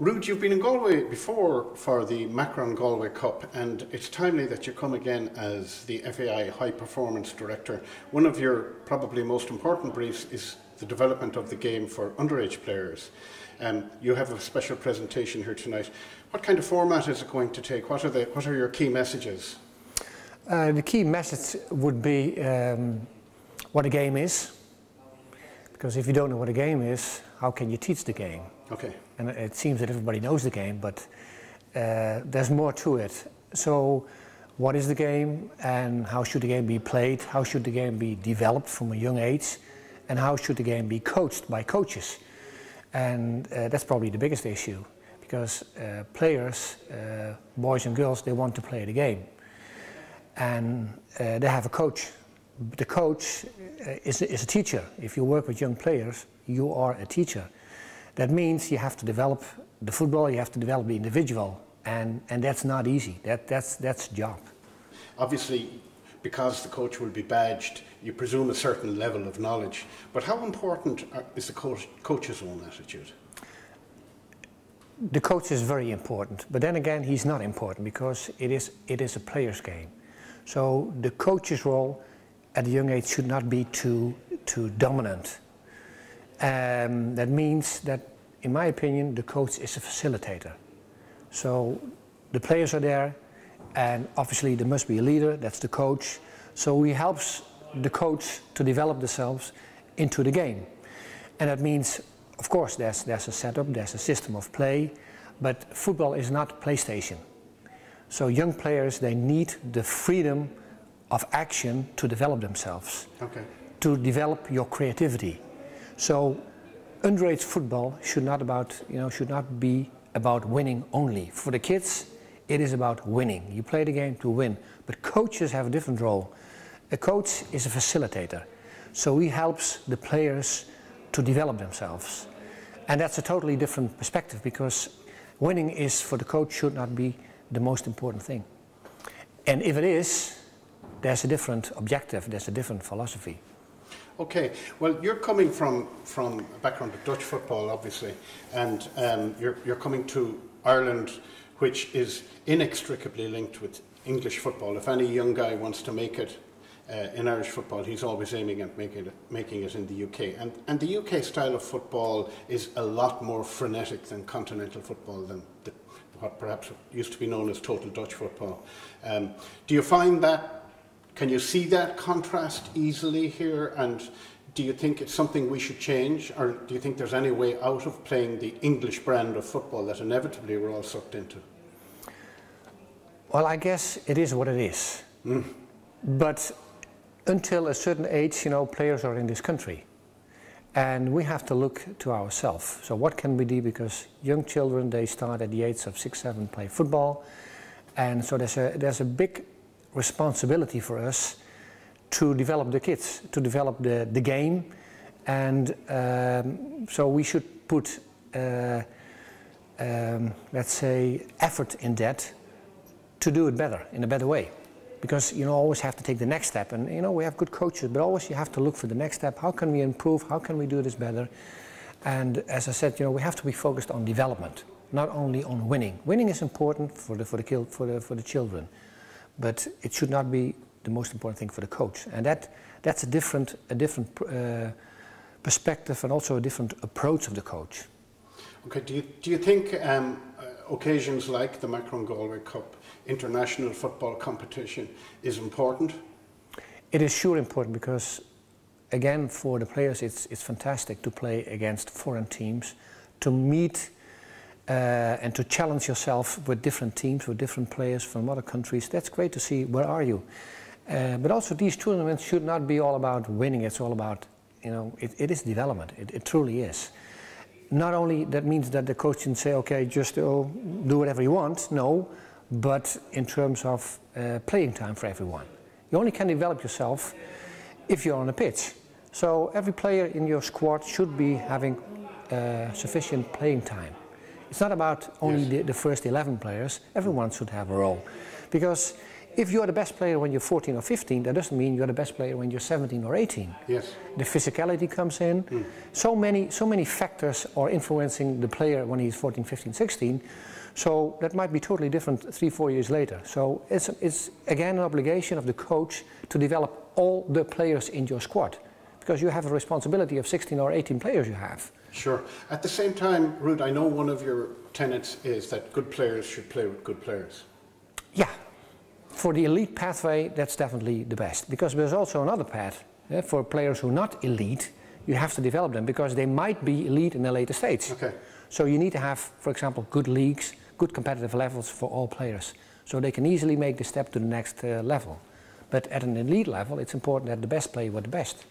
Rudd, you've been in Galway before for the Macron Galway Cup, and it's timely that you come again as the FAI High Performance Director. One of your probably most important briefs is the development of the game for underage players. You have a special presentation here tonight. What kind of format is it going to take? What are your key messages? The key message would be what a game is. Because if you don't know what a game is, how can you teach the game? Okay. And it seems that everybody knows the game, but there's more to it. So what is the game, and how should the game be played? How should the game be developed from a young age? And how should the game be coached by coaches? And that's probably the biggest issue, because players, boys and girls, they want to play the game. And they have a coach. The coach is a teacher. If you work with young players, you are a teacher. That means you have to develop the football, you have to develop the individual, and that's not easy. That's a job. Obviously, because the coach will be badged, you presume a certain level of knowledge. But how important is the coach's own attitude? The coach is very important, but then again, he's not important, because it is a player's game. So the coach's role at a young age should not be too dominant. That means that, in my opinion, the coach is a facilitator. So the players are there, and obviously there must be a leader, that's the coach. So he helps the coach to develop themselves into the game. And that means, of course, there's a setup, there's a system of play, but football is not PlayStation. So young players, they need the freedom of action to develop themselves, to develop your creativity. So underage football should not be about winning only. For the kids, it is about winning. You play the game to win, but coaches have a different role. A coach is a facilitator, so he helps the players to develop themselves. And that's a totally different perspective, because winning is, for the coach, should not be the most important thing. And if it is, there's a different objective, there's a different philosophy. Okay, well, you're coming from a background of Dutch football, obviously, and you're coming to Ireland, which is inextricably linked with English football. If any young guy wants to make it in Irish football, he's always aiming at making it in the UK. And the UK style of football is a lot more frenetic than continental football, than what perhaps used to be known as total Dutch football. Do you find that? Can you see that contrast easily here, and do you think it's something we should change, or do you think there's any way out of playing the English brand of football that inevitably we're all sucked into? Well, I guess it is what it is. But until a certain age, players are in this country, and we have to look to ourselves. So what can we do? Because young children, they start at the age of 6, 7, play football, and so there's a big responsibility for us to develop the kids, to develop the game, and so we should put, let's say, effort in that to do it better, in a better way. Because you always have to take the next step, and we have good coaches, but always you have to look for the next step. How can we improve? How can we do this better? And as I said, we have to be focused on development, not only on winning. Winning is important for the children, but it should not be the most important thing for the coach. And that's a different perspective, and also a different approach of the coach. Okay, do you think occasions like the Macron Galway Cup, international football competition, is important? It is sure important, because again, for the players, it's fantastic to play against foreign teams, to meet and to challenge yourself with different teams, with different players from other countries. That's great to see. Where are you? But also, these tournaments should not be all about winning. It's all about, it is development. It truly is. Not only that means that the coach can say, okay, just do whatever you want. No, but in terms of playing time for everyone. You only can develop yourself if you're on a pitch. So every player in your squad should be having sufficient playing time. It's not about only the first 11 players. Everyone should have a role. Because if you're the best player when you're 14 or 15, that doesn't mean you're the best player when you're 17 or 18. Yes. The physicality comes in. So many factors are influencing the player when he's 14, 15, 16. So that might be totally different 3-4 years later. So it's again an obligation of the coach to develop all the players in your squad, because you have a responsibility of 16 or 18 players you have. Sure. At the same time, Rudd, I know one of your tenets is that good players should play with good players. Yeah. For the elite pathway, that's definitely the best, because there's also another path. For players who are not elite, you have to develop them because they might be elite in a later stage. Okay. So you need to have, for example, good leagues, good competitive levels for all players, so they can easily make the step to the next level. But at an elite level, it's important that the best play with the best.